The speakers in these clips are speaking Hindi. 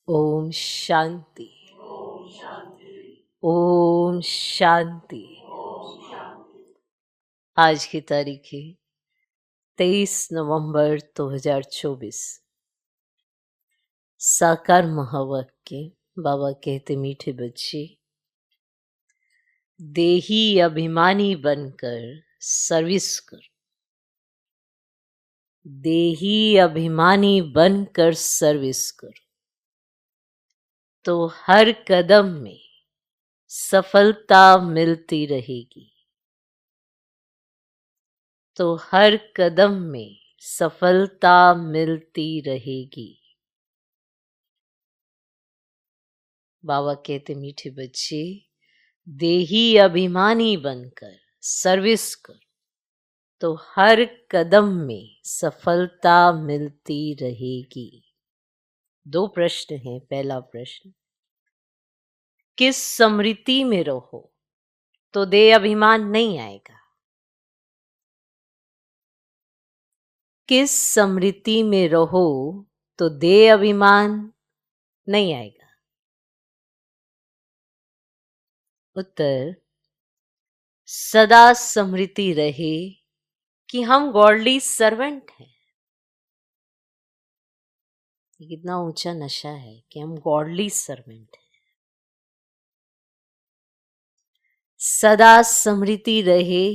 ओम शांति। ओम शांति। आज की तारीख है 23 नवंबर 2024। साकार महावाक्य बाबा कहते, मीठे बच्चे, देही अभिमानी बनकर सर्विस कर। देही अभिमानी बनकर सर्विस कर तो हर कदम में सफलता मिलती रहेगी। तो हर कदम में सफलता मिलती रहेगी। बाबा कहते, मीठे बच्चे, देही अभिमानी बनकर सर्विस कर तो हर कदम में सफलता मिलती रहेगी। 2 प्रश्न हैं। पहला प्रश्न, किस स्मृति में रहो तो देह अभिमान नहीं आएगा? किस स्मृति में रहो तो देह अभिमान नहीं आएगा? उत्तर, सदा स्मृति रहे कि हम गॉडली सर्वेंट हैं। ये कितना ऊंचा नशा है कि हम गॉडली सर्वेंट हैं। सदा स्मृति रहे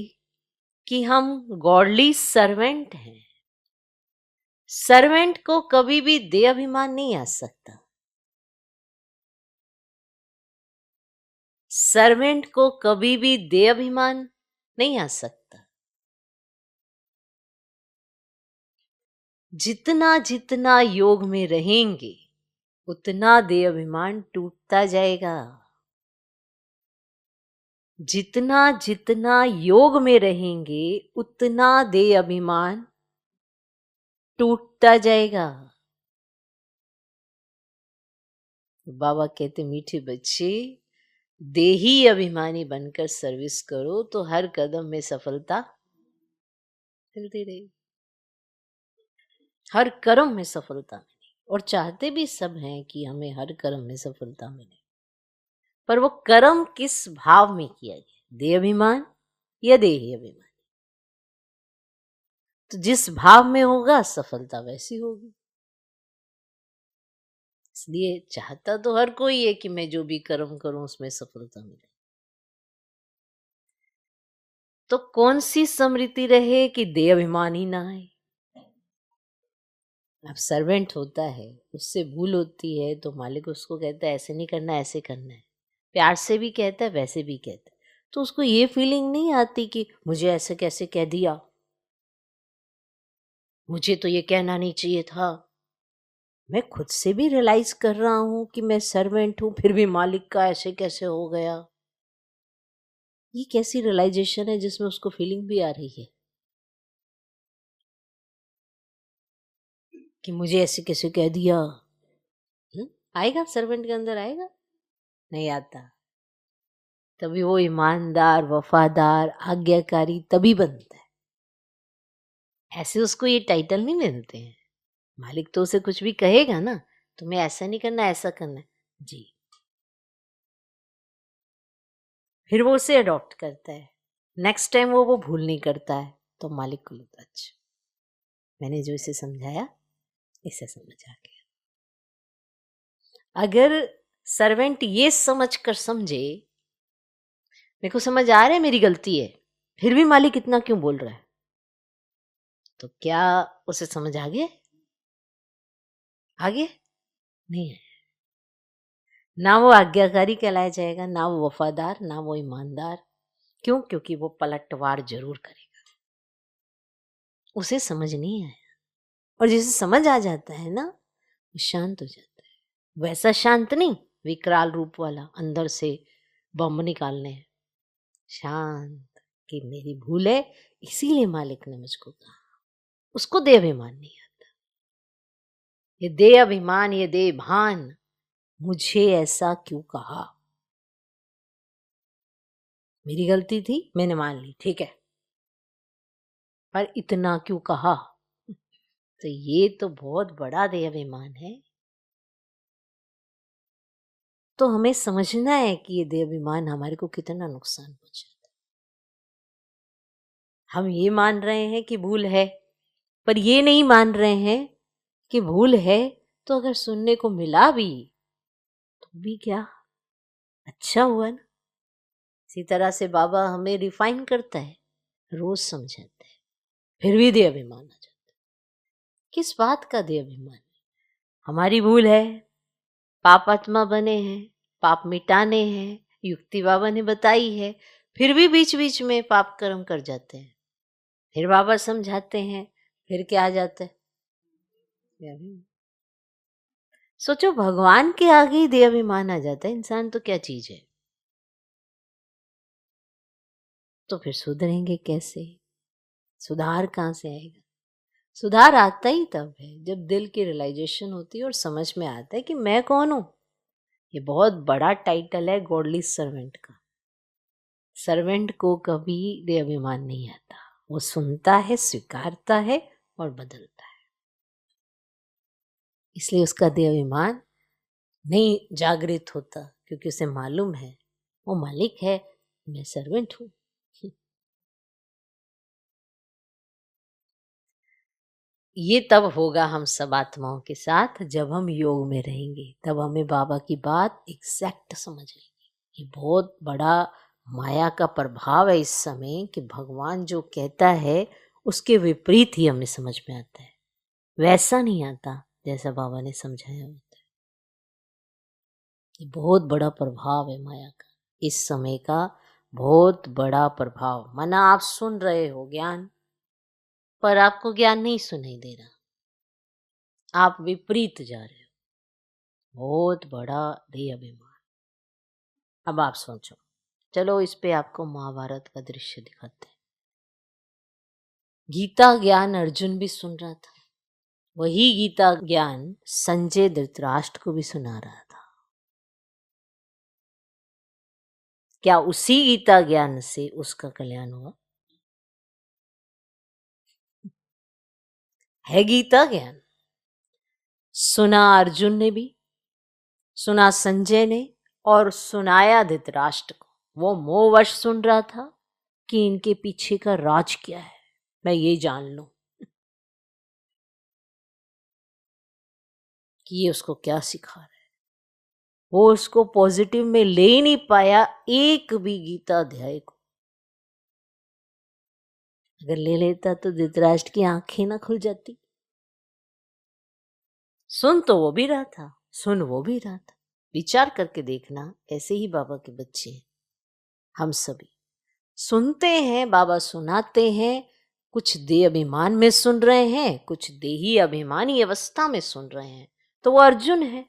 कि हम गॉडली सर्वेंट हैं। सर्वेंट को कभी भी देह अभिमान नहीं आ सकता। सर्वेंट को कभी भी देह अभिमान नहीं आ सकता। जितना जितना योग में रहेंगे उतना देह अभिमान टूटता जाएगा। जितना जितना योग में रहेंगे उतना देह अभिमान टूटता जाएगा। बाबा कहते, मीठे बच्चे, देही अभिमानी बनकर सर्विस करो तो हर कदम में सफलता मिलती रहेगी। हर कर्म में सफलता मिले। और चाहते भी सब हैं कि हमें हर कर्म में सफलता मिले, पर वो कर्म किस भाव में किया गया, देह अभिमान या देही अभिमान? तो जिस भाव में होगा सफलता वैसी होगी। इसलिए चाहता तो हर कोई है कि मैं जो भी कर्म करूं उसमें सफलता मिले। तो कौन सी स्मृति रहे कि देह अभिमान ही ना आए? अब सर्वेंट होता है, उससे भूल होती है तो मालिक उसको कहता है ऐसे नहीं करना, ऐसे करना है। प्यार से भी कहता है, वैसे भी कहता है। तो उसको ये फीलिंग नहीं आती कि मुझे ऐसे कैसे कह दिया, मुझे तो ये कहना नहीं चाहिए था। मैं खुद से भी रियलाइज कर रहा हूं कि मैं सर्वेंट हूं, फिर भी मालिक का ऐसे कैसे हो गया। ये कैसी रियलाइजेशन है जिसमें उसको फीलिंग भी आ रही है कि मुझे ऐसे कैसे कह दिया? आएगा सर्वेंट के अंदर? आएगा? नहीं आता। तभी वो ईमानदार, वफादार, आज्ञाकारी तभी बनता है। ऐसे उसको ये टाइटल नहीं मिलते हैं। मालिक तो उसे कुछ भी कहेगा ना, तुम्हें ऐसा नहीं करना, ऐसा करना है जी, फिर वो उसे अडॉप्ट करता है। नेक्स्ट टाइम वो भूल नहीं करता है। तो मालिक को लगता, अच्छा मैंने जो इसे समझाया इसे समझ आ गया। अगर सर्वेंट ये समझ कर समझे, मेरे को समझ आ रहा है मेरी गलती है, फिर भी मालिक इतना क्यों बोल रहा है, तो क्या उसे समझ आ गया? आगे नहीं है। ना वो आज्ञाकारी कहलाया जाएगा, ना वो वफादार, ना वो ईमानदार। क्यों? क्योंकि वो पलटवार जरूर करेगा। उसे समझ नहीं आया। और जिसे समझ आ जाता है ना, वो शांत हो जाता है। वैसा शांत नहीं विकराल रूप वाला, अंदर से बम निकालने हैं। शांत कि मेरी भूल है, इसीलिए मालिक ने मुझको कहा। उसको देह अभिमान नहीं आता। ये देह अभिमान, ये देह भान, मुझे ऐसा क्यों कहा, मेरी गलती थी, मैंने मान ली, ठीक है, पर इतना क्यों कहा? तो ये तो बहुत बड़ा देह अभिमान है। तो हमें समझना है कि ये देह अभिमान हमारे को कितना नुकसान पहुंचाता है। हम ये मान रहे हैं कि भूल है, पर ये नहीं मान रहे हैं कि भूल है तो अगर सुनने को मिला भी तो भी क्या अच्छा हुआ ना। इसी तरह से बाबा हमें रिफाइन करता है, रोज समझाते हैं, फिर भी देह अभिमान आ जाता है। किस बात का देह अभिमान? हमारी भूल है, पाप आत्मा बने हैं, पाप मिटाने हैं, युक्ति बाबा ने बताई है, फिर भी बीच बीच में पाप कर्म कर जाते हैं। फिर बाबा समझाते हैं, फिर क्या आ जाता है? सोचो, भगवान के आगे ही देह अभिमान आ जाता है, इंसान तो क्या चीज है। तो फिर सुधरेंगे कैसे? सुधार कहाँ से आएगा? सुधार आता ही तब है जब दिल की रियलाइजेशन होती है और समझ में आता है कि मैं कौन हूं। ये बहुत बड़ा टाइटल है गॉडली सर्वेंट का। सर्वेंट को कभी देह अभिमान नहीं आता, वो सुनता है, स्वीकारता है और बदलता है। इसलिए उसका देह अभिमान नहीं जागृत होता, क्योंकि उसे मालूम है वो मालिक है, मैं सर्वेंट हूं। ये तब होगा हम सब आत्माओं के साथ जब हम योग में रहेंगे, तब हमें बाबा की बात एग्जैक्ट समझ आएगी। ये बहुत बड़ा माया का प्रभाव है इस समय कि भगवान जो कहता है उसके विपरीत ही हमें समझ में आता है, वैसा नहीं आता जैसा बाबा ने समझाया होता है। ये बहुत बड़ा प्रभाव है माया का, इस समय का बहुत बड़ा प्रभाव। माना आप सुन रहे हो ज्ञान, पर आपको ज्ञान नहीं सुनाई दे रहा, आप विपरीत जा रहे हो। बहुत बड़ा देह अभिमान। अब आप सोचो, चलो इस पे आपको महाभारत का दृश्य दिखाते हैं। गीता ज्ञान अर्जुन भी सुन रहा था, वही गीता ज्ञान संजय धृतराष्ट्र को भी सुना रहा था। क्या उसी गीता ज्ञान से उसका कल्याण हुआ? है गीता ज्ञान, सुना अर्जुन ने भी, सुना संजय ने, और सुनाया धृतराष्ट्र को। वो मोहवश सुन रहा था कि इनके पीछे का राज क्या है, मैं ये जान लूं कि ये उसको क्या सिखा रहा है। वो उसको पॉजिटिव में ले ही नहीं पाया एक भी गीता अध्याय को। अगर ले लेता तो धृतराष्ट्र की आंखें ना खुल जाती। सुन तो वो भी रहा था, सुन वो भी रहा था। विचार करके देखना, ऐसे ही बाबा के बच्चे हैं हम सभी। सुनते हैं, बाबा सुनाते हैं, कुछ देह अभिमान में सुन रहे हैं, कुछ देही अभिमानी अवस्था में सुन रहे हैं, तो वो अर्जुन है।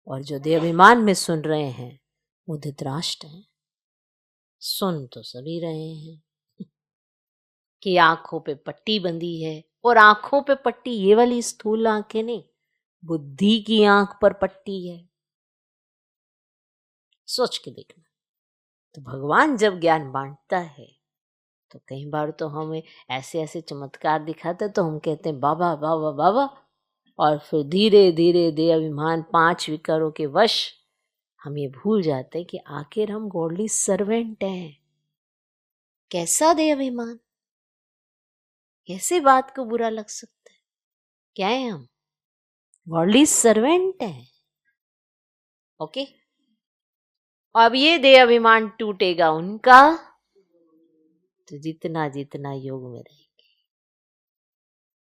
और जो देह अभिमान में सुन रहे हैं वो धृतराष्ट्र है। सुन तो सभी रहे हैं कि आंखों पे पट्टी बंधी है, और आंखों पे पट्टी ये वाली स्थूल आंखें नहीं, बुद्धि की आंख पर पट्टी है। सोच के देखना। तो भगवान जब ज्ञान बांटता है तो कई बार तो हमें ऐसे ऐसे चमत्कार दिखाते, तो हम कहते हैं बाबा बाबा बाबा, और फिर धीरे धीरे देह अभिमान 5 विकारों के वश हम ये भूल जाते हैं कि आखिर हम गॉडली सर्वेंट हैं। कैसा देह अभिमान, कैसे बात को बुरा लग सकता है? क्या है हम? गॉडली सर्वेंट हैं। ओके, अब ये देह अभिमान टूटेगा उनका तो जितना जितना योग में रहेंगे।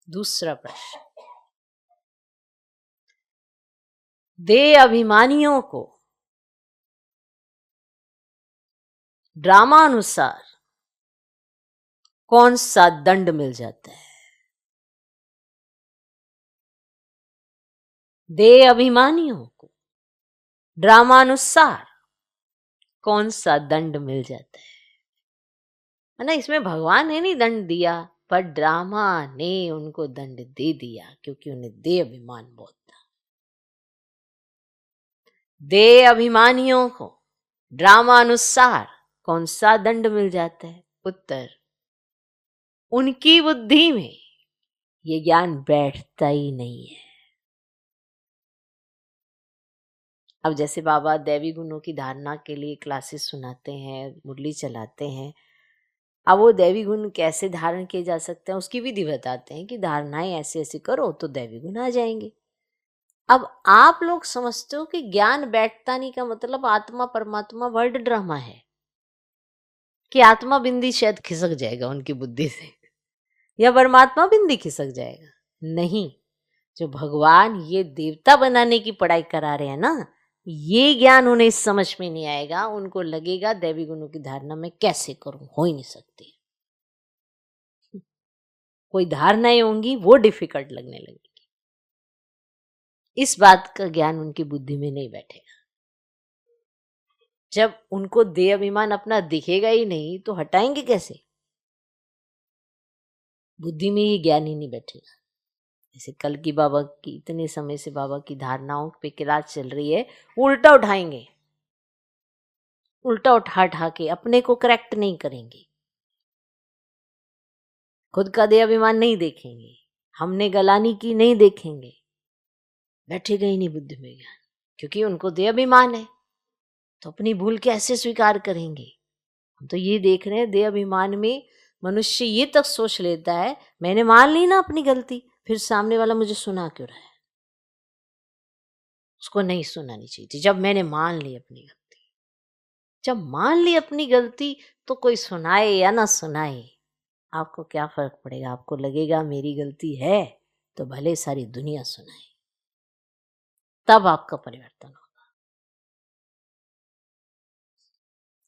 दूसरा प्रश्न, देह अभिमानियों को ड्रामानुसार कौन सा दंड मिल जाता है? देह अभिमानियों को ड्रामानुसार कौन सा दंड मिल जाता है ना? इसमें भगवान ने नहीं दंड दिया, पर ड्रामा ने उनको दंड दे दिया, क्योंकि उन्हें देह अभिमान बहुत था। देह अभिमानियों को ड्रामानुसार कौन सा दंड मिल जाता है? उत्तर, उनकी बुद्धि में ये ज्ञान बैठता ही नहीं है। अब जैसे बाबा दैवी गुणों की धारणा के लिए क्लासेस सुनाते हैं, मुरली चलाते हैं। अब वो दैवी गुण कैसे धारण किए जा सकते हैं उसकी विधि बताते हैं कि धारणाएं ऐसे ऐसे करो तो दैवी गुण आ जाएंगे। अब आप लोग समझते हो कि ज्ञान बैठता नहीं का मतलब आत्मा परमात्मा वर्ड ड्रामा है, कि आत्मा बिंदी शायद खिसक जाएगा उनकी बुद्धि से या परमात्मा बिंदी खिसक जाएगा। नहीं, जो भगवान ये देवता बनाने की पढ़ाई करा रहे हैं ना, ये ज्ञान उन्हें समझ में नहीं आएगा। उनको लगेगा दैवी गुणों की धारणा मैं कैसे करूं, हो ही नहीं सकती। कोई धारणाएं होंगी वो डिफिकल्ट लगने लगेगी। इस बात का ज्ञान उनकी बुद्धि में नहीं बैठेगा। जब उनको देह अभिमान अपना दिखेगा ही नहीं तो हटाएंगे कैसे? बुद्धि में ये ज्ञान ही नहीं बैठेगा। जैसे कल की बाबा की, इतने समय से बाबा की धारणाओं पे क्लास चल रही है, उल्टा उठाएंगे, उल्टा उठा उठा के अपने को करेक्ट नहीं करेंगे, खुद का देह अभिमान नहीं देखेंगे, हमने गलानी की नहीं देखेंगे, बैठेगा ही नहीं बुद्धि में ज्ञान। क्योंकि उनको देह अभिमान है तो अपनी भूल कैसे स्वीकार करेंगे? हम तो ये देख रहे हैं देह अभिमान में मनुष्य ये तक सोच लेता है मैंने मान ली ना अपनी गलती, फिर सामने वाला मुझे सुना क्यों रहा है? उसको नहीं सुनानी चाहिए थी। जब मैंने मान ली अपनी गलती, जब मान ली अपनी गलती तो कोई सुनाए या ना सुनाए आपको क्या फर्क पड़ेगा? आपको लगेगा मेरी गलती है तो भले सारी दुनिया सुनाए, तब आपका परिवर्तन होगा।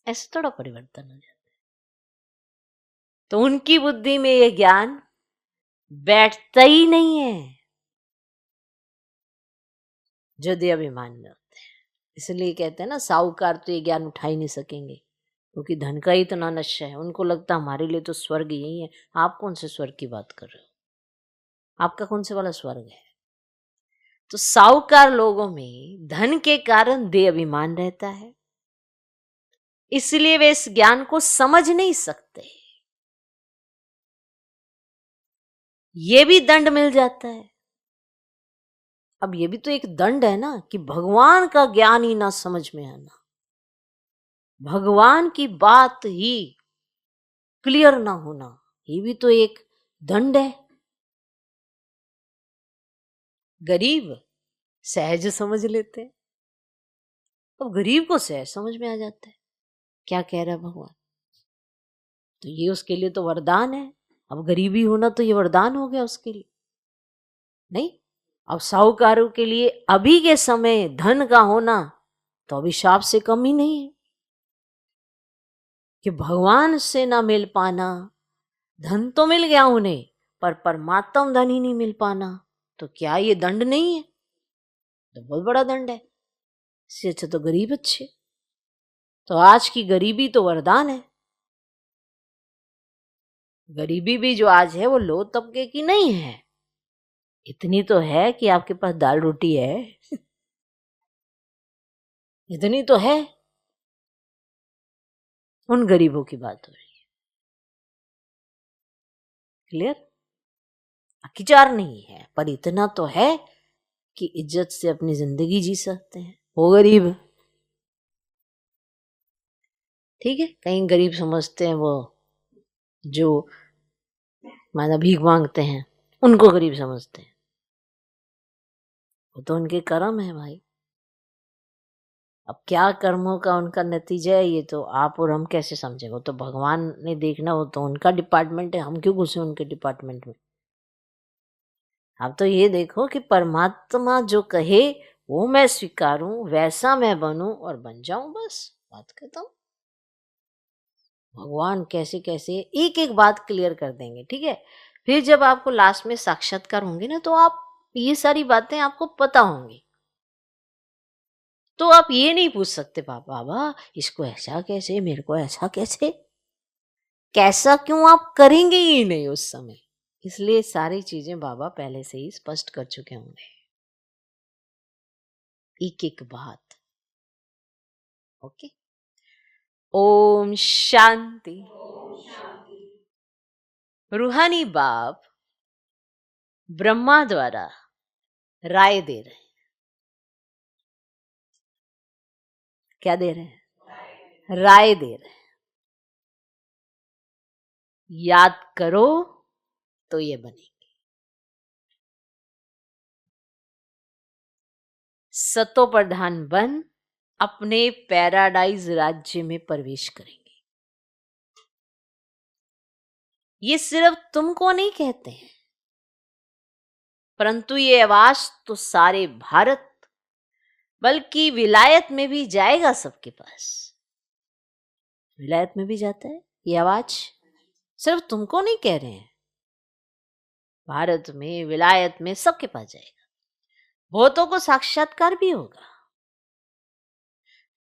ऐसे थोड़ा परिवर्तन हो जाता है। तो उनकी बुद्धि में ये ज्ञान बैठता ही नहीं है जो देह अभिमान में होते हैं। इसलिए कहते हैं ना साहूकार तो ये ज्ञान उठा ही नहीं सकेंगे क्योंकि धन का ही इतना नशा है। उनको लगता हमारे लिए तो स्वर्ग यही है। आप कौन से स्वर्ग की बात कर रहे हो? आपका कौन से वाला स्वर्ग है? तो साहूकार लोगों में धन के कारण देह अभिमान रहता है, इसलिए वे इस ज्ञान को समझ नहीं सकते। ये भी दंड मिल जाता है। अब ये भी तो एक दंड है ना कि भगवान का ज्ञान ही ना समझ में आना, भगवान की बात ही क्लियर ना होना, ये भी तो एक दंड है। गरीब सहज समझ लेते हैं। अब गरीब को सहज समझ में आ जाता है क्या कह रहा है भगवान, तो ये उसके लिए तो वरदान है। अब गरीबी होना तो ये वरदान हो गया उसके लिए। नहीं, अब साहूकारों के लिए अभी के समय धन का होना तो अभिशाप से कम ही नहीं है कि भगवान से ना मिल पाना। धन तो मिल गया उन्हें पर परमात्मा धन ही नहीं मिल पाना, तो क्या ये दंड नहीं है? तो बहुत बड़ा दंड है। इससे अच्छा तो गरीब अच्छे। तो आज की गरीबी तो वरदान है। गरीबी भी जो आज है वो लो तबके की नहीं है, इतनी तो है कि आपके पास दाल रोटी है इतनी तो है। उन गरीबों की बात हो रही है। क्लियर? अखिचार नहीं है पर इतना तो है कि इज्जत से अपनी जिंदगी जी सकते हैं। वो गरीब ठीक है, कहीं गरीब समझते हैं वो जो माना भीख मांगते हैं उनको गरीब समझते हैं। वो तो उनके कर्म है भाई। अब क्या कर्मों का उनका नतीजा है ये तो आप और हम कैसे समझेंगे? वो तो भगवान ने देखना, हो तो उनका डिपार्टमेंट है, हम क्यों घुसे उनके डिपार्टमेंट में? आप तो ये देखो कि परमात्मा जो कहे वो मैं स्वीकारूं, वैसा मैं बनूं और बन जाऊं, बस बात खत्म। भगवान कैसे कैसे एक एक बात क्लियर कर देंगे। ठीक है, फिर जब आपको लास्ट में साक्षात्कार होंगे ना तो आप ये सारी बातें आपको पता होंगी। तो आप ये नहीं पूछ सकते बाबा इसको ऐसा कैसे, मेरे को ऐसा कैसे, कैसा क्यों आप करेंगे ही नहीं उस समय। इसलिए सारी चीजें बाबा पहले से ही स्पष्ट कर चुके होंगे, एक एक बात। ओके, ओम शांति। रूहानी बाप ब्रह्मा द्वारा राय दे रहे हैं। क्या दे रहे हैं? राय दे रहे हैं। याद करो तो ये बनेंगे। सतो प्रधान बन अपने पैराडाइज राज्य में प्रवेश करेंगे। ये सिर्फ तुमको नहीं कहते हैं, परंतु ये आवाज तो सारे भारत बल्कि विलायत में भी जाएगा सबके पास। विलायत में भी जाता है ये आवाज, सिर्फ तुमको नहीं कह रहे हैं, भारत में विलायत में सबके पास जाएगा। बहुतों को साक्षात्कार भी होगा।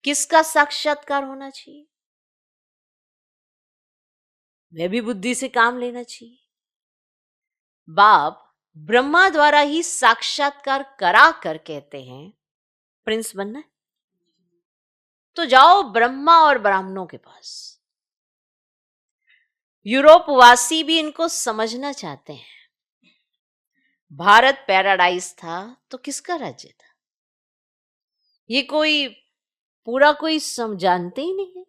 किसका साक्षात्कार होना चाहिए? वह भी बुद्धि से काम लेना चाहिए। बाप ब्रह्मा द्वारा ही साक्षात्कार करा कर कहते हैं प्रिंस बनना है, तो जाओ ब्रह्मा और ब्राह्मणों के पास। यूरोप वासी भी इनको समझना चाहते हैं। भारत पैराडाइज था तो किसका राज्य था? ये कोई पूरा कोई जानते ही नहीं है।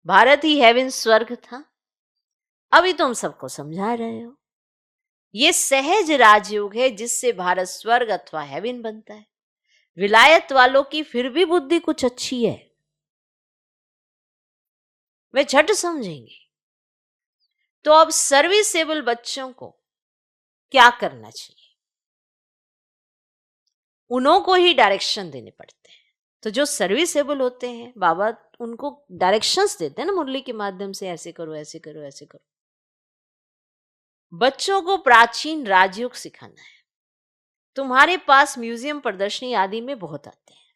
भारत ही हेवन स्वर्ग था। अभी तुम सबको समझा रहे हो। ये सहज राजयोग है जिससे भारत स्वर्ग अथवा हेवन बनता है। विलायत वालों की फिर भी बुद्धि कुछ अच्छी है, वे झट समझेंगे। तो अब सर्विसेबल बच्चों को क्या करना चाहिए? उन्हों को ही डायरेक्शन देने पड़ते हैं। तो जो सर्विसेबल होते हैं बाबा उनको डायरेक्शंस देते हैं ना मुरली के माध्यम से, ऐसे करो ऐसे करो ऐसे करो। बच्चों को प्राचीन राजयोग सिखाना है। तुम्हारे पास म्यूजियम प्रदर्शनी आदि में बहुत आते हैं,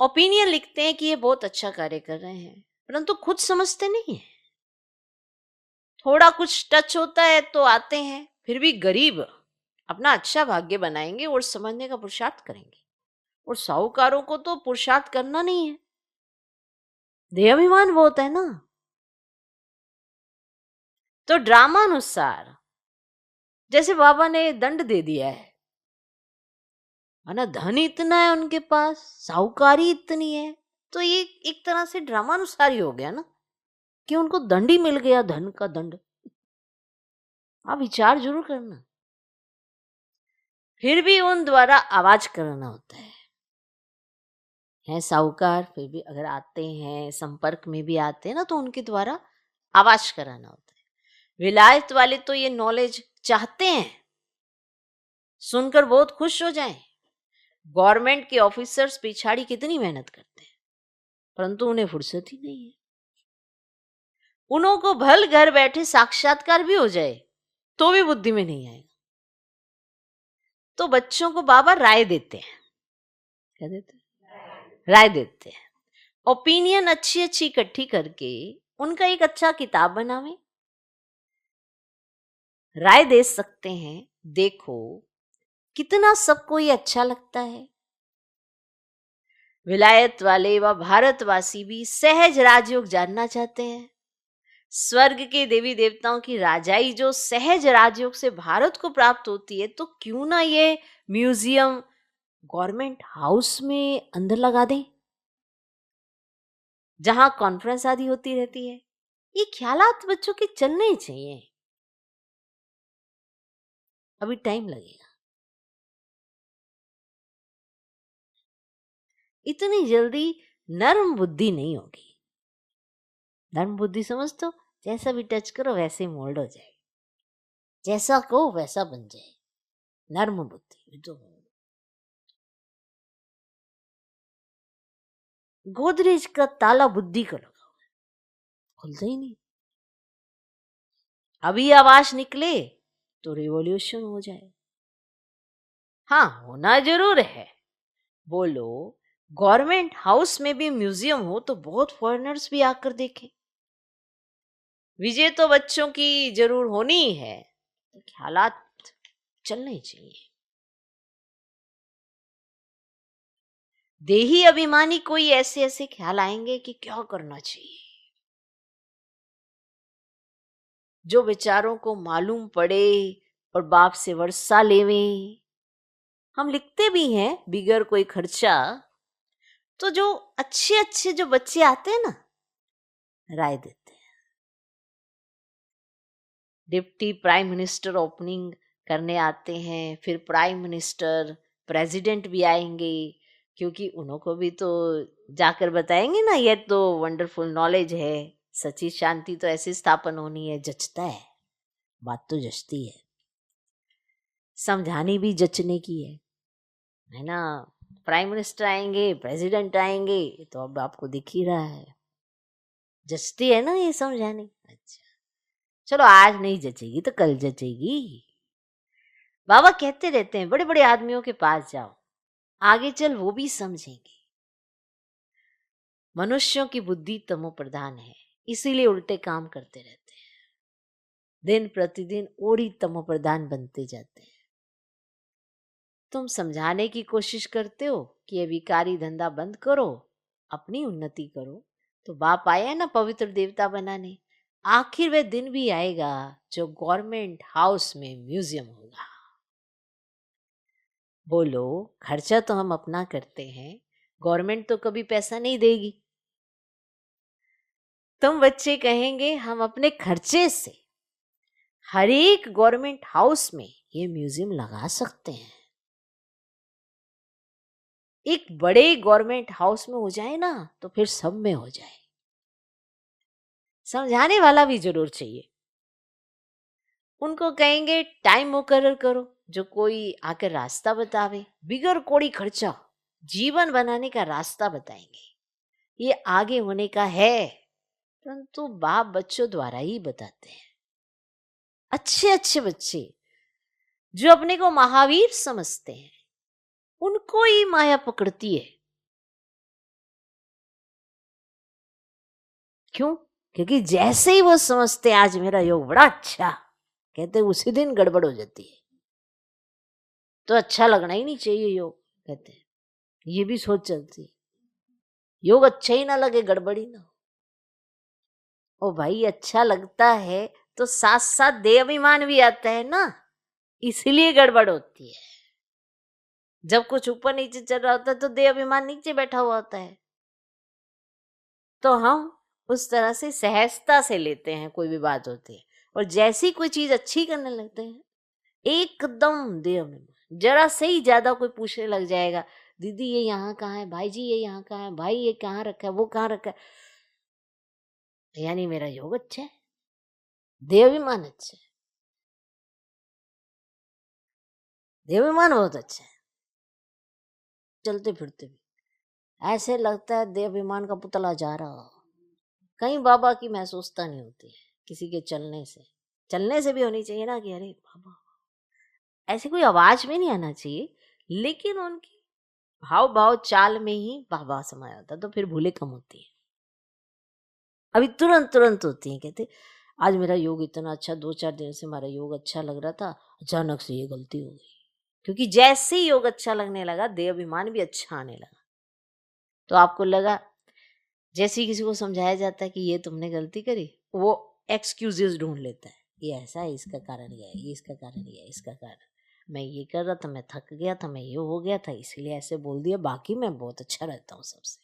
ओपिनियन लिखते हैं कि ये बहुत अच्छा कार्य कर रहे हैं, परंतु खुद समझते नहीं है। थोड़ा कुछ टच होता है तो आते हैं, फिर भी गरीब अपना अच्छा भाग्य बनाएंगे और समझने का पुरुषार्थ करेंगे। और साहूकारों को तो पुरुषार्थ करना नहीं है, देहाभिमान बहुत है ना। तो ड्रामा अनुसार जैसे बाबा ने दंड दे दिया है ना, धन इतना है उनके पास, साहूकारी इतनी है, तो ये एक तरह से ड्रामा अनुसार ही हो गया ना कि उनको दंड ही मिल गया, धन का दंड। आप विचार जरूर करना। फिर भी उन द्वारा आवाज करना होता है साहूकार, फिर भी अगर आते हैं संपर्क में भी आते हैं ना तो उनके द्वारा आवाज कराना होता है। विलायत वाले तो ये नॉलेज चाहते हैं, सुनकर बहुत खुश हो जाएं। गवर्नमेंट के ऑफिसर्स पिछाड़ी कितनी मेहनत करते हैं, परंतु उन्हें फुर्सत ही नहीं है। उन्हों को भल घर बैठे साक्षात्कार भी हो जाए तो भी बुद्धि में नहीं आएगा। तो बच्चों को बाबा राय देते हैं। क्या देते हैं? राय देते हैं। ओपिनियन अच्छी अच्छी इकट्ठी करके उनका एक अच्छा किताब बनावे, राय दे सकते हैं। देखो कितना सबको ये अच्छा लगता है। विलायत वाले व भारतवासी भी सहज राजयोग जानना चाहते हैं। स्वर्ग के देवी देवताओं की राजाई जो सहज राजयोग से भारत को प्राप्त होती है, तो क्यों ना ये म्यूजियम गवर्नमेंट हाउस में अंदर लगा दें, जहां कॉन्फ्रेंस आदि होती रहती है। ये ख्यालात बच्चों के चलने ही चाहिए। अभी टाइम लगेगा, इतनी जल्दी नर्म बुद्धि नहीं होगी। नर्म बुद्धि समझ तो जैसा भी टच करो वैसे मोल्ड हो जाए, जैसा कहो वैसा बन जाए। नर्म बुद्धि तो गोदरेज का ताला बुद्धि का लगा हुआ है, खुलता ही नहीं। अभी आवाज निकले तो रिवॉल्यूशन हो जाए। हाँ होना जरूर है। बोलो गवर्नमेंट हाउस में भी म्यूजियम हो तो बहुत फॉरेनर्स भी आकर देखें। विजय तो बच्चों की जरूर होनी ही है, तो ख्यालात चलने चाहिए। देही अभिमानी कोई ऐसे ऐसे ख्याल आएंगे कि क्या करना चाहिए, जो विचारों को मालूम पड़े और बाप से वर्षा लेवे, हम लिखते भी हैं बिगर कोई खर्चा, तो जो अच्छे अच्छे जो बच्चे आते हैं ना, राय देते हैं। डिप्टी प्राइम मिनिस्टर ओपनिंग करने आते हैं, फिर प्राइम मिनिस्टर, प्रेसिडेंट भी आएंगे, क्योंकि उनको भी तो जाकर बताएंगे ना, ये तो वंडरफुल नॉलेज है, सच्ची शांति तो ऐसी स्थापन होनी है। जचता है, बात तो जचती है, समझानी भी जचने की है ना। प्राइम मिनिस्टर आएंगे, प्रेसिडेंट आएंगे, तो अब आपको दिख ही रहा है, जचती है ना ये समझाने। अच्छा चलो, आज नहीं जचेगी तो कल जचेगी। बाबा कहते रहते हैं बड़े बड़े आदमियों के पास जाओ, आगे चल वो भी समझेंगे। मनुष्यों की बुद्धि तमो प्रधान है, इसीलिए उल्टे काम करते रहते हैं, दिन प्रतिदिन और ही तमो प्रधान बनते जाते हैं। तुम समझाने की कोशिश करते हो कि ये विकारी धंधा बंद करो, अपनी उन्नति करो, तो बाप आया ना पवित्र देवता बनाने। आखिर वे दिन भी आएगा जो गवर्नमेंट हाउस में म्यूजियम होगा। बोलो, खर्चा तो हम अपना करते हैं, गवर्नमेंट तो कभी पैसा नहीं देगी। तुम बच्चे कहेंगे हम अपने खर्चे से हर एक गवर्नमेंट हाउस में ये म्यूजियम लगा सकते हैं। एक बड़े गवर्नमेंट हाउस में हो जाए ना, तो फिर सब में हो जाए। समझाने वाला भी जरूर चाहिए। उनको कहेंगे टाइम मुकर्रर करो, जो कोई आकर रास्ता बतावे, बिगर कोड़ी खर्चा जीवन बनाने का रास्ता बताएंगे। ये आगे होने का है, परंतु बाप बच्चों द्वारा ही बताते हैं। अच्छे अच्छे बच्चे जो अपने को महावीर समझते हैं, उनको ही माया पकड़ती है। क्यों? क्योंकि जैसे ही वो समझते हैं आज मेरा योग बड़ा अच्छा, कहते उसी दिन गड़बड़ हो जाती है। तो अच्छा लगना ही नहीं चाहिए योग, कहते हैं ये भी सोच चलती है। योग अच्छा ही ना लगे, गड़बड़ ही ना हो। ओ भाई, अच्छा लगता है तो साथ साथ देहाभिमान भी आता है ना, इसीलिए गड़बड़ होती है। जब कुछ ऊपर नीचे चल रहा होता है तो देहाभिमान नीचे बैठा हुआ होता है, तो हम उस तरह से सहजता से लेते हैं कोई भी बात होती है। और जैसी कोई चीज अच्छी करने लगते हैं, एकदम देहाभिमान, जरा से ही ज्यादा कोई पूछने लग जाएगा, दीदी ये यहाँ कहाँ है, भाई जी ये यहाँ कहाँ है, भाई ये कहाँ रखा है, वो कहाँ रखा है, यानी मेरा योग अच्छा है, देहाभिमान अच्छा है, देहाभिमान बहुत अच्छा है। चलते फिरते भी ऐसे लगता है देहाभिमान का पुतला जा रहा हो। कहीं बाबा की महसूसता नहीं होती है किसी के चलने से। चलने से भी होनी चाहिए ना कि अरे बाबा, ऐसी कोई आवाज में नहीं आना चाहिए, लेकिन उनकी हाव भाव चाल में ही बाबा समाया होता, तो फिर भूले कम होती है। अभी तुरंत तुरंत होती है। कहते आज मेरा योग इतना अच्छा, 2-4 दिन से हमारा योग अच्छा लग रहा था, अचानक से ये गलती हो गई। क्योंकि जैसे ही योग अच्छा लगने लगा, देहाभिमान भी अच्छा आने लगा। तो आपको लगा, जैसे ही किसी को समझाया जाता है कि ये तुमने गलती करी, वो एक्सक्यूजेस ढूंढ लेता है, ये ऐसा है, इसका कारण ये है, ये इसका कारण ये है, इसका कारण मैं ये कर रहा था, मैं थक गया था, मैं ये हो गया था, इसलिए ऐसे बोल दिया, बाकी मैं बहुत अच्छा रहता हूँ सबसे।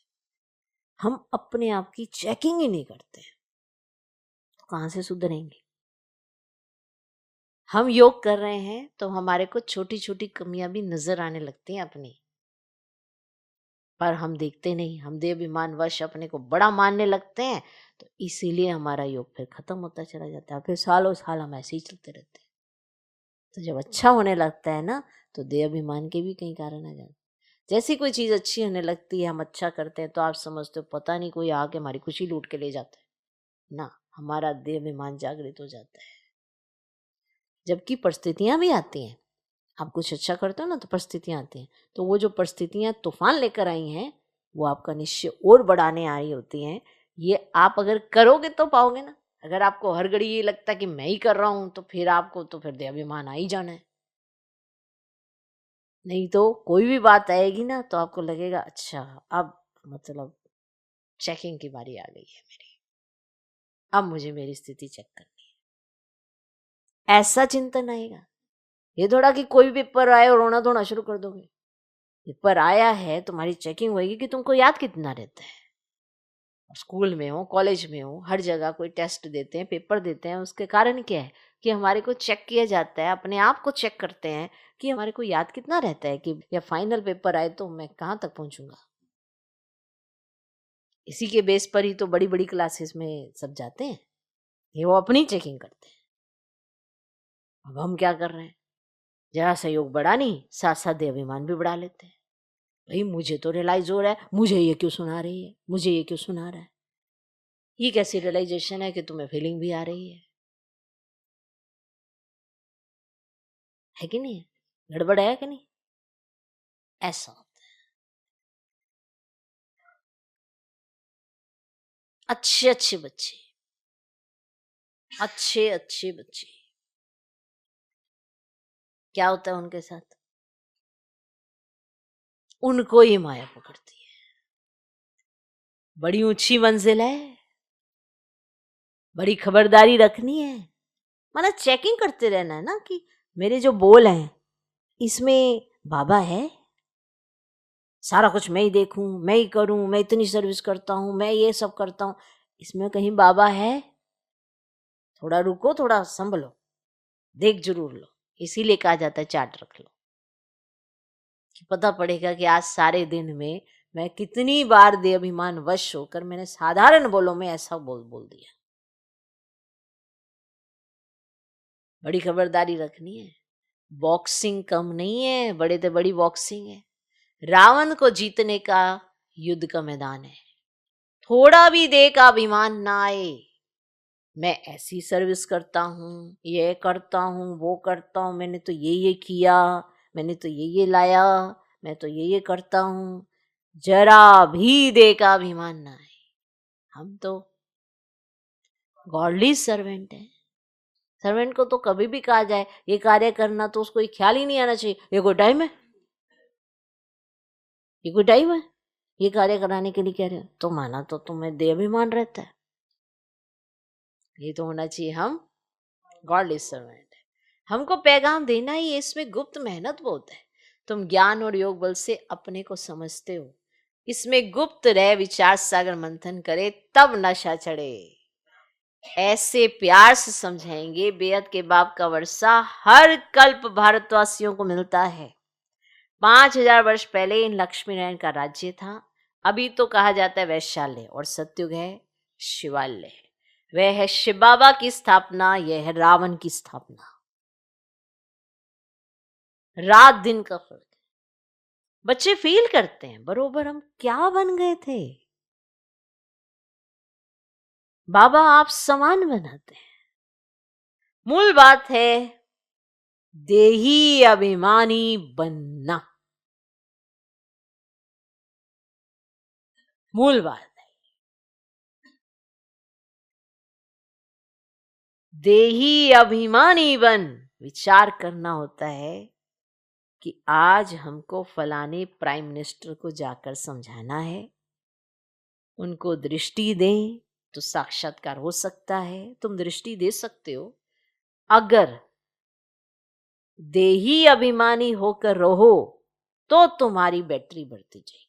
हम अपने आप की चेकिंग ही नहीं करते, तो कहाँ से सुधरेंगे? हम योग कर रहे हैं तो हमारे को छोटी छोटी कमियां भी नजर आने लगती हैं अपनी, पर हम देखते नहीं, हम देहाभिमान वश अपने को बड़ा मानने लगते हैं, तो इसीलिए हमारा योग फिर खत्म होता चला जाता है, फिर सालों साल हम ऐसे ही चलते रहते हैं। तो जब अच्छा होने लगता है ना, तो देहाभिमान के भी कई कारण आ जाते हैं। जैसी कोई चीज अच्छी होने लगती है, हम अच्छा करते हैं, तो आप समझते हो पता नहीं कोई आके हमारी खुशी लूट के ले जाता है ना, हमारा देहाभिमान जागृत हो जाता है। जबकि परिस्थितियां भी आती हैं, आप कुछ अच्छा करते हो ना तो परिस्थितियां आती हैं, तो वो जो परिस्थितियां तूफान लेकर आई हैं, वो आपका निश्चय और बढ़ाने आई होती हैं। ये आप अगर करोगे तो पाओगे ना। अगर आपको हर घड़ी ये लगता है कि मैं ही कर रहा हूं, तो फिर आपको तो फिर देहाभिमान आ ही जाना है। नहीं तो कोई भी बात आएगी ना, तो आपको लगेगा अच्छा, अब मतलब चेकिंग की बारी आ गई है मेरी, अब मुझे मेरी स्थिति चेक करनी है, ऐसा चिंतन आएगा। ये थोड़ा कि कोई पेपर आए और रोना धोना शुरू कर दोगे। पेपर आया है, तुम्हारी चेकिंग होगी कि तुमको याद कितना रहता है। स्कूल में हो, कॉलेज में हो, हर जगह कोई टेस्ट देते हैं, पेपर देते हैं, उसके कारण क्या है कि हमारे को चेक किया जाता है, अपने आप को चेक करते हैं कि हमारे को याद कितना रहता है, कि या फाइनल पेपर आए तो मैं कहाँ तक पहुंचूंगा। इसी के बेस पर ही तो बड़ी बड़ी क्लासेस में सब जाते हैं, ये वो अपनी चेकिंग करते हैं। अब हम क्या कर रहे हैं, जरा सहयोग बढ़ा नहीं, साथ साथ अभिमान भी बढ़ा लेते हैं। भाई मुझे तो रियलाइज हो रहा है, मुझे ये क्यों सुना रही है, मुझे ये क्यों सुना रहा है। ये कैसी रियलाइजेशन है कि तुम्हें फीलिंग भी आ रही है कि नहीं, गड़बड़ है कि नहीं। ऐसा होता है। अच्छे अच्छे बच्चे, अच्छे अच्छे बच्चे, क्या होता है उनके साथ, उनको ही माया पकड़ती है। बड़ी ऊंची मंजिल है, बड़ी खबरदारी रखनी है, माना चेकिंग करते रहना है ना कि मेरे जो बोल हैं इसमें बाबा है, सारा कुछ मैं ही देखूं, मैं ही करूं, मैं इतनी सर्विस करता हूं, मैं ये सब करता हूं, इसमें कहीं बाबा है। थोड़ा रुको, थोड़ा संभलो, देख जरूर लो। इसीलिए कहा जाता है चार्ट रख लो, कि पता पड़ेगा कि आज सारे दिन में मैं कितनी बार दे अभिमान वश होकर मैंने साधारण बोलों में ऐसा बोल दिया। बड़ी खबरदारी रखनी है। बॉक्सिंग कम नहीं है, बड़े से बड़ी बॉक्सिंग है। रावण को जीतने का युद्ध का मैदान है। थोड़ा भी दे का अभिमान ना आए, मैं ऐसी सर्विस करता हूँ, ये करता हूँ, वो करता हूँ, मैंने तो ये किया, मैंने तो ये लाया, मैं तो ये करता हूँ, जरा भी दे का अभिमान ना आए। हम तो गॉडली सर्वेंट हैं। सर्वेंट को तो कभी भी कहा जाए ये कार्य करना तो उसको ख्याल ही नहीं आना चाहिए ये कोई टाइम है, ये कोई टाइम है ये कार्य कराने के लिए कह रहे हो, तो माना तो तुम्हें दे अभिमान रहता है। ये तो होना चाहिए हम गॉडली सर्वेंट है। हमको पैगाम देना ही है, इसमें गुप्त मेहनत बहुत है। तुम ज्ञान और योग बल से अपने को समझते हो, इसमें गुप्त रह विचार सागर मंथन करे तब नशा चढ़े। ऐसे प्यार से समझाएंगे, बेअद के बाप का वर्षा हर कल्प भारतवासियों को मिलता है। 5000 वर्ष पहले इन लक्ष्मी नारायण का राज्य था। अभी तो कहा जाता है वैशाल्य, और सत्युग है शिवालय। वह है शिव बाबा की स्थापना, यह है रावण की स्थापना। रात दिन का फर्क है। बच्चे फील करते हैं बरोबर हम क्या बन गए थे, बाबा आप समान बनाते हैं। मूल बात है देही अभिमानी बनना, मूल बात है। देही अभिमानी बन विचार करना होता है कि आज हमको फलाने प्राइम मिनिस्टर को जाकर समझाना है, उनको दृष्टि दें तो साक्षात्कार हो सकता है। तुम दृष्टि दे सकते हो अगर देही अभिमानी होकर रहो तो तुम्हारी बैटरी बढ़ती जाएगी।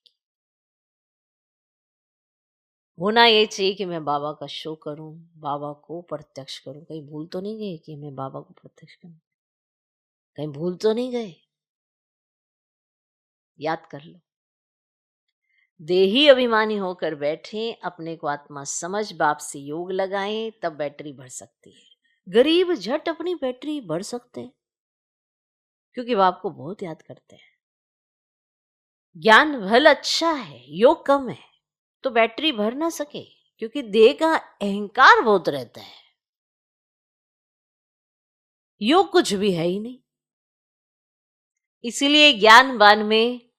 होना ये चाहिए कि मैं बाबा का शो करूं, बाबा को प्रत्यक्ष करूं। कहीं भूल तो नहीं गए कि मैं बाबा को प्रत्यक्ष करूं, कहीं भूल तो नहीं गए, याद कर लो। देही अभिमानी होकर बैठे, अपने को आत्मा समझ बाप से योग लगाएं, तब बैटरी बढ़ सकती है। गरीब झट अपनी बैटरी बढ़ सकते हैं क्योंकि बाप को बहुत याद करते हैं। ज्ञान भल अच्छा है, योग कम है तो बैटरी भर ना सके, क्योंकि देह का अहंकार बहुत रहता है। योग कुछ भी है ही नहीं। इसीलिए ज्ञानवान में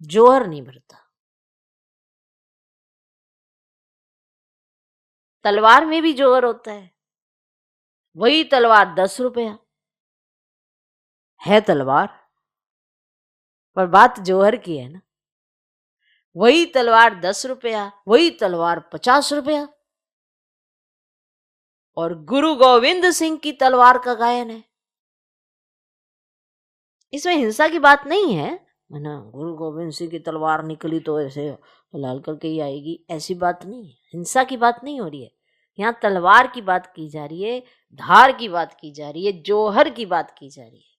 जोहर नहीं भरता। तलवार में भी जोहर होता है, वही तलवार 10 रुपया है तलवार, पर बात जोहर की है ना। वही तलवार 10 रुपया, वही तलवार 50 रुपया, और गुरु गोविंद सिंह की तलवार का गायन है। इसमें हिंसा की बात नहीं है, ना गुरु गोविंद सिंह की तलवार निकली तो ऐसे लाल करके ही आएगी, ऐसी बात नहीं है। हिंसा की बात नहीं हो रही है, यहाँ तलवार की बात की जा रही है, धार की बात की जा रही है, जौहर की बात की जा रही है।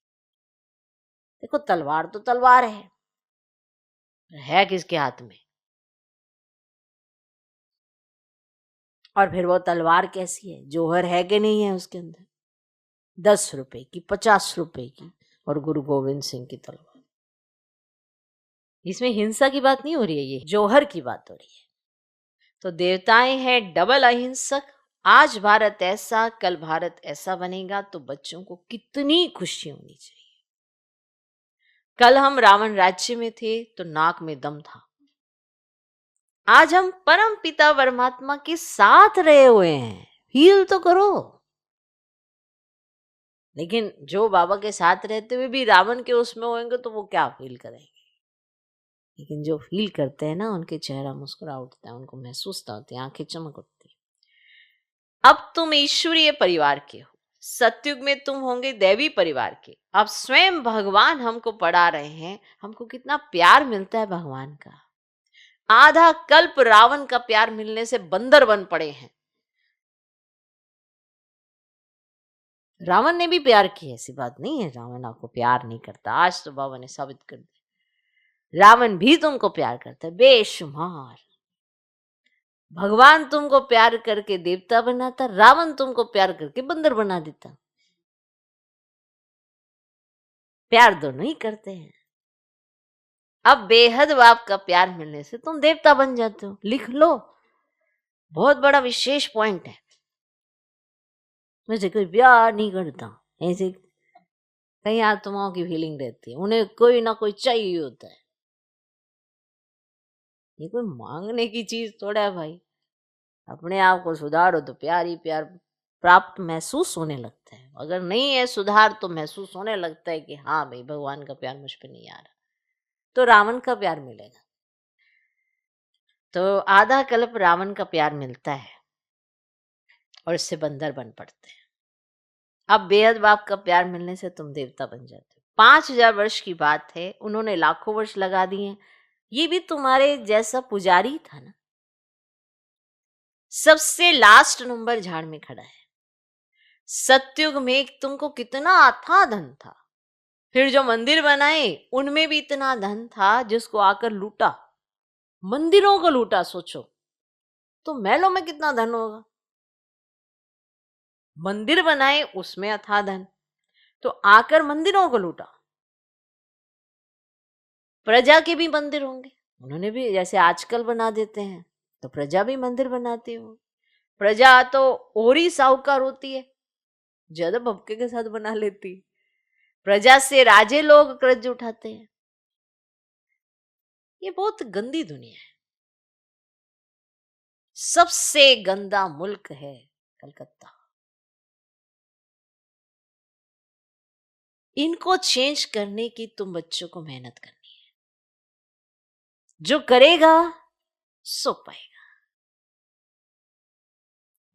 देखो तलवार तो तलवार है किसके हाथ में? और फिर वो तलवार कैसी है, जौहर है कि नहीं है उसके अंदर? 10 रुपए की, 50 रुपए की, और गुरु गोविंद सिंह की तलवार। इसमें हिंसा की बात नहीं हो रही है, ये जौहर की बात हो रही है। तो देवताएं हैं डबल अहिंसक। आज भारत ऐसा, कल भारत ऐसा बनेगा तो बच्चों को कितनी खुशी होनी चाहिए। कल हम रावण राज्य में थे तो नाक में दम था, आज हम परम पिता परमात्मा के साथ रहे हुए हैं। फील तो करो। लेकिन जो बाबा के साथ रहते हुए भी रावण के उसमें होंगे तो वो क्या फील करेंगे? लेकिन जो फील करते हैं ना, उनके चेहरा मुस्कुरा उठता है, उनको महसूस होती है, आंखें चमक उठती है। अब तुम ईश्वरीय परिवार के हो, सतयुग में तुम होंगे दैवी परिवार के। अब स्वयं भगवान हमको पढ़ा रहे हैं, हमको कितना प्यार मिलता है भगवान का। आधा कल्प रावण का प्यार मिलने से बंदर बन पड़े हैं। रावण ने भी प्यार किया, ऐसी बात नहीं है रावण आपको प्यार नहीं करता। आज तो बाबा ने साबित कर दिया, रावण भी तुमको प्यार करता है बेशुमार। भगवान तुमको प्यार करके देवता बनाता, रावण तुमको प्यार करके बंदर बना देता। प्यार दोनों ही करते हैं। अब बेहद बाप का प्यार मिलने से तुम देवता बन जाते हो। लिख लो, बहुत बड़ा विशेष पॉइंट है। मुझे कोई प्यार नहीं करता, ऐसे कई आत्माओं की फीलिंग रहती है, उन्हें कोई ना कोई चाहिए होता है। ये कोई मांगने की चीज थोड़ा है भाई। अपने आप को सुधारो तो प्यार ही प्यार प्राप्त महसूस होने लगता है। अगर नहीं है सुधार तो महसूस होने लगता है कि हाँ भाई भगवान का प्यार मुझ पे नहीं आ रहा, तो रावण का प्यार मिलेगा। तो आधा कल्प रावण का प्यार मिलता है और इससे बंदर बन पड़ते हैं। अब बेहद बाप का प्यार मिलने से तुम देवता बन जाते हो। 5000 वर्ष की बात है, उन्होंने लाखों वर्ष लगा दिए। ये भी तुम्हारे जैसा पुजारी था ना, सबसे लास्ट नंबर झाड़ में खड़ा है। सतयुग में तुमको कितना अथाह धन था, फिर जो मंदिर बनाए उनमें भी इतना धन था जिसको आकर लूटा, मंदिरों को लूटा। सोचो तो महलों में कितना धन होगा। मंदिर बनाए उसमें अथाह धन, तो आकर मंदिरों को लूटा। प्रजा के भी मंदिर होंगे, उन्होंने भी जैसे आजकल बना देते हैं, तो प्रजा भी मंदिर बनाती हो। प्रजा तो और ही साहूकार होती है, ज्यादा भपके के साथ बना लेती। प्रजा से राजे लोग कर्ज उठाते हैं। ये बहुत गंदी दुनिया है। सबसे गंदा मुल्क है कलकत्ता। इनको चेंज करने की तुम बच्चों को मेहनत करनी है। जो करेगा सो पाएगा।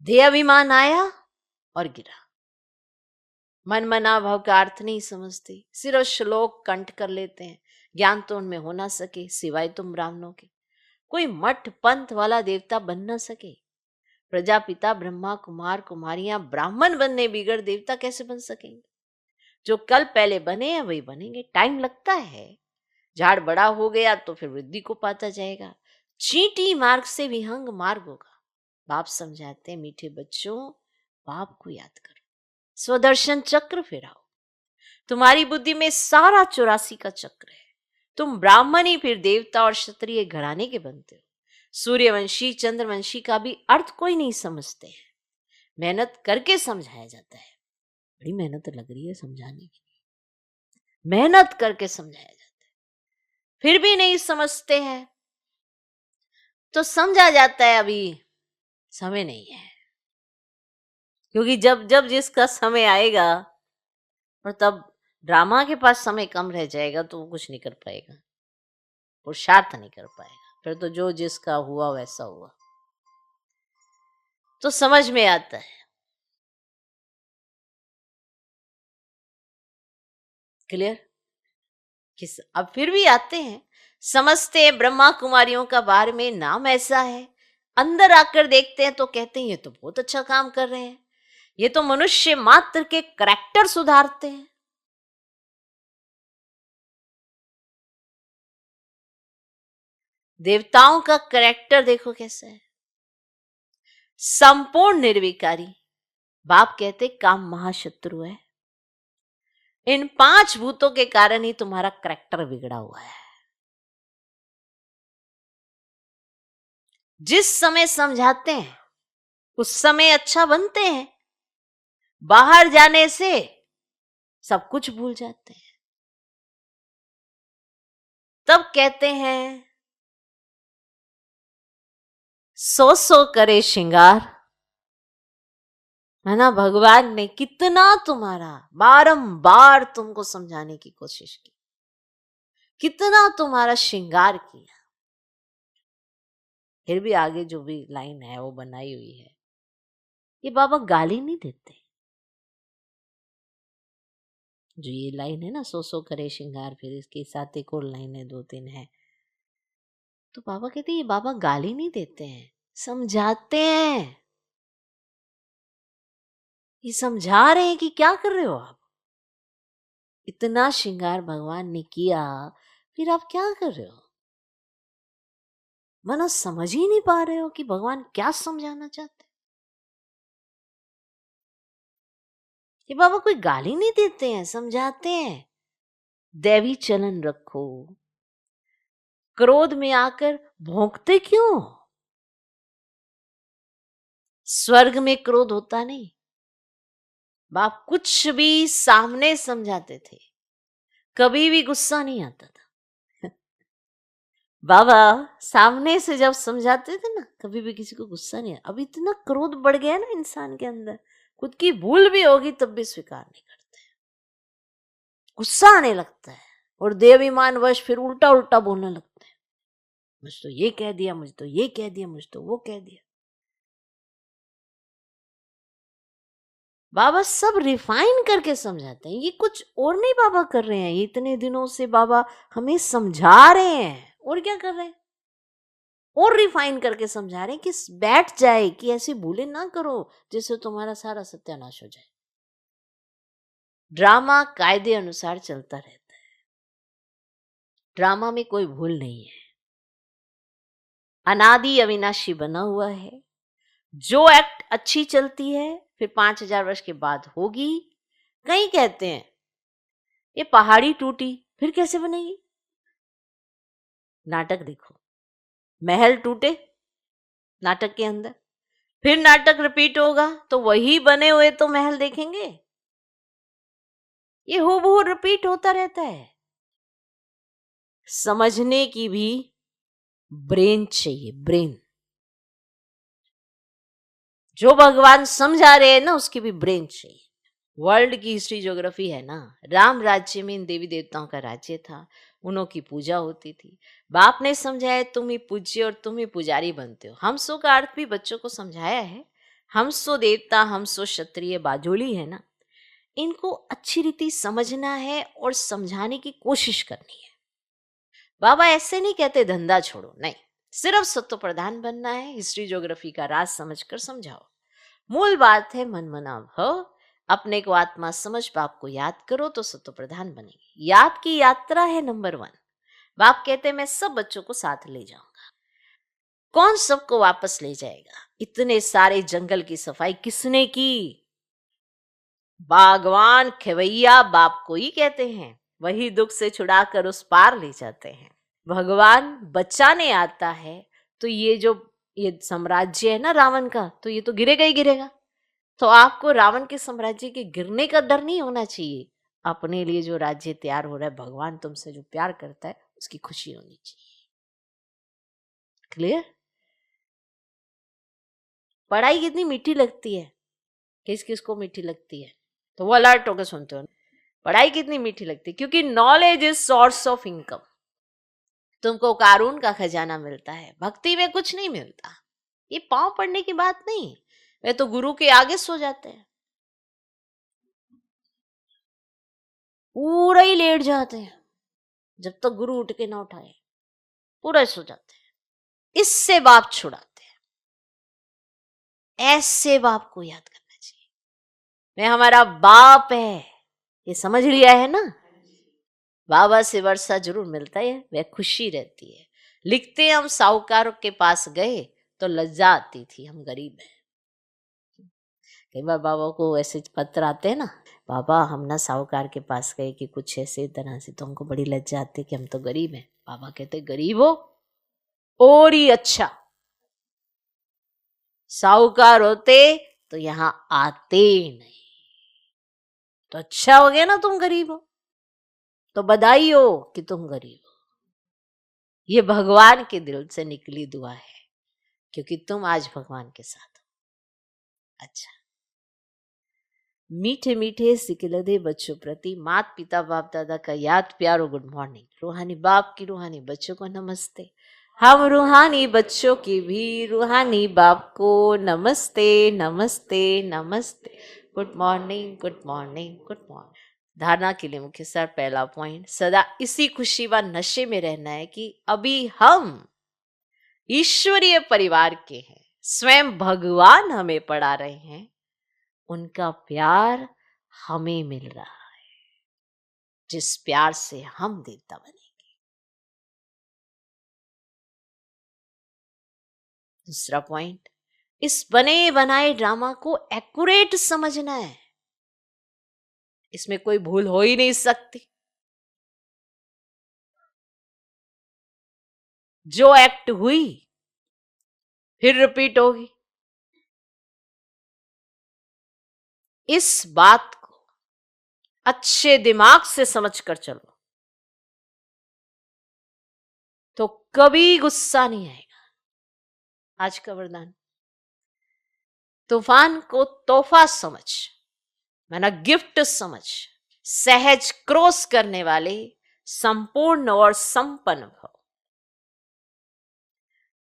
देहाभिमान आया और गिरा। मन मना भाव का अर्थ नहीं समझते, सिर्फ श्लोक कंठ कर लेते हैं। ज्ञान तो उनमें हो ना सके सिवाय तुम ब्राह्मणों के। कोई मठ पंथ वाला देवता बन ना सके। प्रजापिता ब्रह्मा कुमार कुमारियां ब्राह्मण बनने बिगड़ देवता कैसे बन सकेंगे? जो कल पहले बने हैं वही बनेंगे। टाइम लगता है। झाड़ बड़ा हो गया तो फिर वृद्धि को पाता जाएगा। चींटी मार्ग से विहंग मार्ग होगा। बाप समझाते हैं मीठे बच्चों, बाप को याद करो, स्वदर्शन चक्र फिराओ। तुम्हारी बुद्धि में सारा 84 का चक्र है। तुम ब्राह्मण ही फिर देवता और क्षत्रिय घराने के बनते हो। सूर्यवंशी चंद्रवंशी का भी अर्थ कोई नहीं समझते हैं। मेहनत करके समझाया जाता है। बड़ी मेहनत लग रही है समझाने की, मेहनत करके समझाया जाता है, फिर भी नहीं समझते हैं तो समझा जाता है अभी समय नहीं है। क्योंकि जब जब जिसका समय आएगा और तब ड्रामा के पास समय कम रह जाएगा तो वो कुछ नहीं कर पाएगा, पुरुषार्थ नहीं कर पाएगा। फिर तो जो जिसका हुआ वैसा हुआ। तो समझ में आता है। क्लियर? किस अब फिर भी आते हैं, समझते हैं ब्रह्मा कुमारियों का बारे में नाम ऐसा है, अंदर आकर देखते हैं तो कहते हैं ये तो बहुत अच्छा काम कर रहे हैं, ये तो मनुष्य मात्र के करैक्टर सुधारते हैं। देवताओं का करैक्टर देखो कैसा है, संपूर्ण निर्विकारी। बाप कहते काम महाशत्रु है, इन 5 भूतों के कारण ही तुम्हारा करैक्टर बिगड़ा हुआ है। जिस समय समझाते हैं उस समय अच्छा बनते हैं, बाहर जाने से सब कुछ भूल जाते हैं। तब कहते हैं 100 करे श्रृंगार, है ना। भगवान ने कितना तुम्हारा बारंबार तुमको समझाने की कोशिश की, कितना तुम्हारा श्रृंगार किया, फिर भी आगे जो भी लाइन है वो बनाई हुई है। ये बाबा गाली नहीं देते। जो ये लाइन है ना 100 करे श्रृंगार, फिर इसके साथ एक और लाइन है, 2-3 है, तो बाबा कहते हैं ये बाबा गाली नहीं देते हैं, समझाते हैं। ये समझा रहे हैं कि क्या कर रहे हो आप, इतना श्रृंगार भगवान ने किया, फिर आप क्या कर रहे हो। मानो समझ ही नहीं पा रहे हो कि भगवान क्या समझाना चाहते। ये बाबा कोई गाली नहीं देते हैं, समझाते हैं। दैवी चलन रखो, क्रोध में आकर भौंकते क्यों। स्वर्ग में क्रोध होता नहीं। बाप कुछ भी सामने समझाते थे, कभी भी गुस्सा नहीं आता था। बाबा सामने से जब समझाते थे ना, कभी भी किसी को गुस्सा नहीं आता। अब इतना क्रोध बढ़ गया ना इंसान के अंदर, खुद की भूल भी होगी तब भी स्वीकार नहीं करते, गुस्सा आने लगता है और देवाभिमान वश फिर उल्टा उल्टा बोलने लगते हैं। मुझ तो ये कह दिया, मुझ तो ये कह दिया, मुझ तो वो कह दिया। बाबा सब रिफाइन करके समझाते हैं, ये कुछ और नहीं बाबा कर रहे हैं। ये इतने दिनों से बाबा हमें समझा रहे हैं, और क्या कर रहे हैं, और रिफाइन करके समझा रहे हैं कि बैठ जाए कि ऐसी भूलें ना करो जिससे तुम्हारा सारा सत्यानाश हो जाए। ड्रामा कायदे अनुसार चलता रहता है, ड्रामा में कोई भूल नहीं है, अनादि अविनाशी बना हुआ है। जो एक्ट अच्छी चलती है फिर 5000 वर्ष के बाद होगी। कई कहते हैं ये पहाड़ी टूटी फिर कैसे बनेगी। नाटक देखो, महल टूटे नाटक के अंदर, फिर नाटक रिपीट होगा तो वही बने हुए तो महल देखेंगे। ये हूबहू रिपीट होता रहता है। समझने की भी ब्रेन चाहिए, ब्रेन। जो भगवान समझा रहे हैं ना उसकी भी ब्रेन चाहिए। वर्ल्ड की हिस्ट्री ज्योग्राफी है ना, राम राज्य में इन देवी देवताओं का राज्य था, उन्हों की पूजा होती थी। बाप ने समझाया तुम ही पूज्य और तुम ही पुजारी बनते हो। हमसो का अर्थ भी बच्चों को समझाया है। हमसो देवता, हमसो क्षत्रिय बाजोली है ना, इनको अच्छी रीति समझना है और समझाने की कोशिश करनी है। बाबा ऐसे नहीं कहते धंधा छोड़ो, नहीं, सिर्फ सत्व प्रधान बनना है। हिस्ट्री ज्योग्राफी का राज समझकर समझाओ। मूल बात है मन मना भव, अपने को आत्मा समझ बाप को याद करो तो सत्व प्रधान बनेगी। याद की यात्रा है नंबर 1। बाप कहते मैं सब बच्चों को साथ ले जाऊंगा। कौन सबको वापस ले जाएगा। इतने सारे जंगल की सफाई किसने की। बागवान खेवैया बाप को ही कहते हैं, वही दुख से छुड़ाकर उस पार ले जाते हैं। भगवान बचाने आता है तो ये साम्राज्य है ना रावण का, तो ये तो गिरेगा ही गिरेगा। तो आपको रावण के साम्राज्य के गिरने का डर नहीं होना चाहिए। अपने लिए जो राज्य तैयार हो रहा है, भगवान तुमसे जो प्यार करता है उसकी खुशी होनी चाहिए। क्लियर। पढ़ाई कितनी मीठी लगती है, किस किस को मीठी लगती है, तो वो अलर्ट होकर सुनते हो। पढ़ाई कितनी मीठी लगती है, क्योंकि knowledge is source of income. तुमको कारून का खजाना मिलता है, भक्ति में कुछ नहीं मिलता। ये पांव पड़ने की बात नहीं, वे तो गुरु के आगे सो जाते हैं, पूरा ही लेट जाते हैं। जब तक गुरु उठ के ना उठाए पूरे सो जाते हैं। इससे बाप छुड़ाते हैं। ऐसे बाप को याद करना चाहिए। मैं हमारा बाप है, ये समझ लिया है ना। बाबा से वर्षा जरूर मिलता है, वह खुशी रहती है। लिखते हम साहूकारों के पास गए तो लज्जा आती थी, हम गरीब हैं। कई बार बाबा को ऐसे पत्र आते हैं ना, बाबा हम ना साहूकार के पास गए कि कुछ ऐसे तरह से, तो हमको बड़ी लज्जा आती कि हम तो गरीब हैं। बाबा कहते गरीब हो और ही अच्छा, साहूकार होते तो यहां आते ही नहीं। तो अच्छा हो गया ना तुम गरीब हो, तो बधाई हो कि तुम गरीब हो। ये भगवान के दिल से निकली दुआ है, क्योंकि तुम आज भगवान के साथ हो। अच्छा, मीठे मीठे सिकिलदे बच्चों प्रति मात पिता बाप दादा का याद प्यारो गुड मॉर्निंग। रूहानी बाप की रूहानी बच्चों को नमस्ते। हम रूहानी बच्चों की भी रूहानी बाप को नमस्ते नमस्ते नमस्ते। Good morning good morning good morning. धारणा के लिए मुख्य सार पहला पॉइंट, सदा इसी खुशी व नशे में रहना है कि अभी हम ईश्वरीय परिवार के हैं, स्वयं भगवान हमें पढ़ा रहे हैं, उनका प्यार हमें मिल रहा है, जिस प्यार से हम देवता बनेंगे। दूसरा पॉइंट, इस बने बनाए ड्रामा को एक्यूरेट समझना है, इसमें कोई भूल हो ही नहीं सकती। जो एक्ट हुई फिर रिपीट होगी। इस बात को अच्छे दिमाग से समझकर चलो तो कभी गुस्सा नहीं आएगा। आज का वरदान, तूफान को तोहफा समझ, माना गिफ्ट समझ, सहज क्रॉस करने वाले संपूर्ण और संपन्न भव।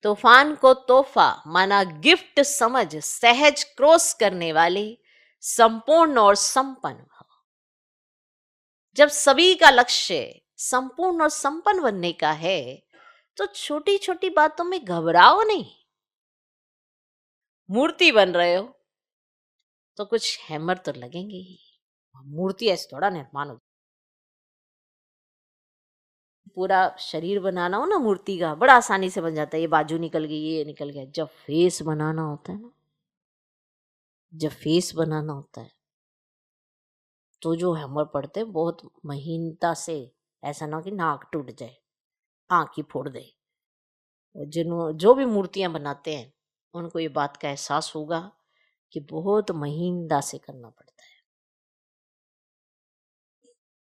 तूफान को तोहफा माना गिफ्ट समझ, सहज क्रॉस करने वाले संपूर्ण और संपन्न भव। जब सभी का लक्ष्य संपूर्ण और संपन्न बनने का है, तो छोटी छोटी बातों में घबराओ नहीं। मूर्ति बन रहे हो तो कुछ हैमर तो लगेंगे ही। मूर्ति ऐसे थोड़ा निर्माण हो, पूरा शरीर बनाना हो ना मूर्ति का, बड़ा आसानी से बन जाता है। ये बाजू निकल गई, ये निकल गया। जब फेस बनाना होता है ना, जब फेस बनाना होता है तो जो हैमर पड़ते हैं बहुत महीनता से, ऐसा ना कि नाक टूट जाए, आंख ही फोड़ दे। जो भी मूर्तियां बनाते हैं उनको ये बात का एहसास होगा कि बहुत महीनता से करना पड़ता है।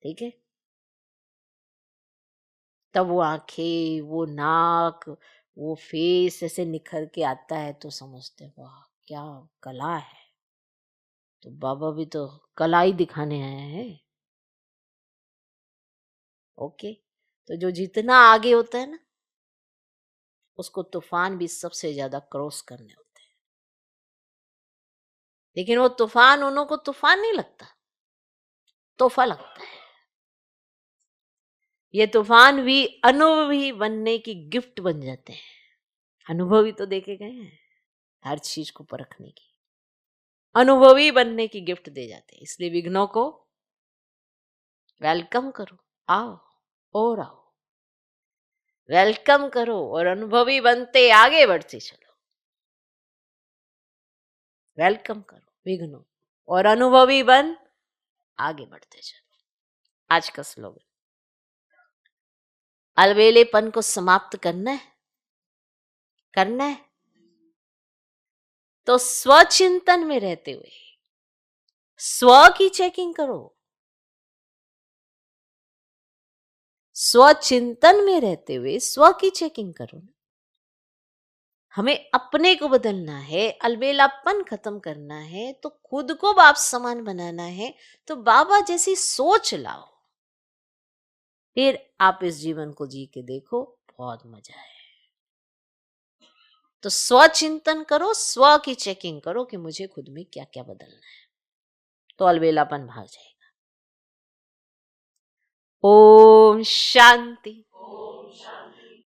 ठीक है, तब वो आंखें, वो नाक, वो फेस ऐसे निखर के आता है तो समझते हैं वाह क्या कला है। तो बाबा भी तो कला ही दिखाने आए हैं। ओके, तो जो जितना आगे होता है ना, उसको तूफान भी सबसे ज्यादा क्रॉस करने होते हैं। लेकिन वो तूफान उन्हों को तूफान नहीं लगता, तोहफा लगता है। ये तूफान भी अनुभवी बनने की गिफ्ट बन जाते हैं। अनुभवी तो देखे गए हैं, हर चीज को परखने की, अनुभवी बनने की गिफ्ट दे जाते हैं। इसलिए विघ्नों को वेलकम करो, आओ और आओ, वेलकम करो और अनुभवी बनते आगे बढ़ते चलो। वेलकम करो विघ्नों और अनुभवी बन आगे बढ़ते चलो। आज का स्लोगन, अलबेलेपन को समाप्त करना है, करना है तो स्वचिंतन में रहते हुए स्व की चेकिंग करो। स्वचिंतन में रहते हुए स्व की चेकिंग करो। हमें अपने को बदलना है, अलबेलापन खत्म करना है, तो खुद को बाप समान बनाना है, तो बाबा जैसी सोच लाओ। फिर आप इस जीवन को जी के देखो, बहुत मजा है। तो स्वचिंतन करो, स्व की चेकिंग करो कि मुझे खुद में क्या क्या बदलना है, तो अलबेलापन भाग जाएगा। ओम शांति।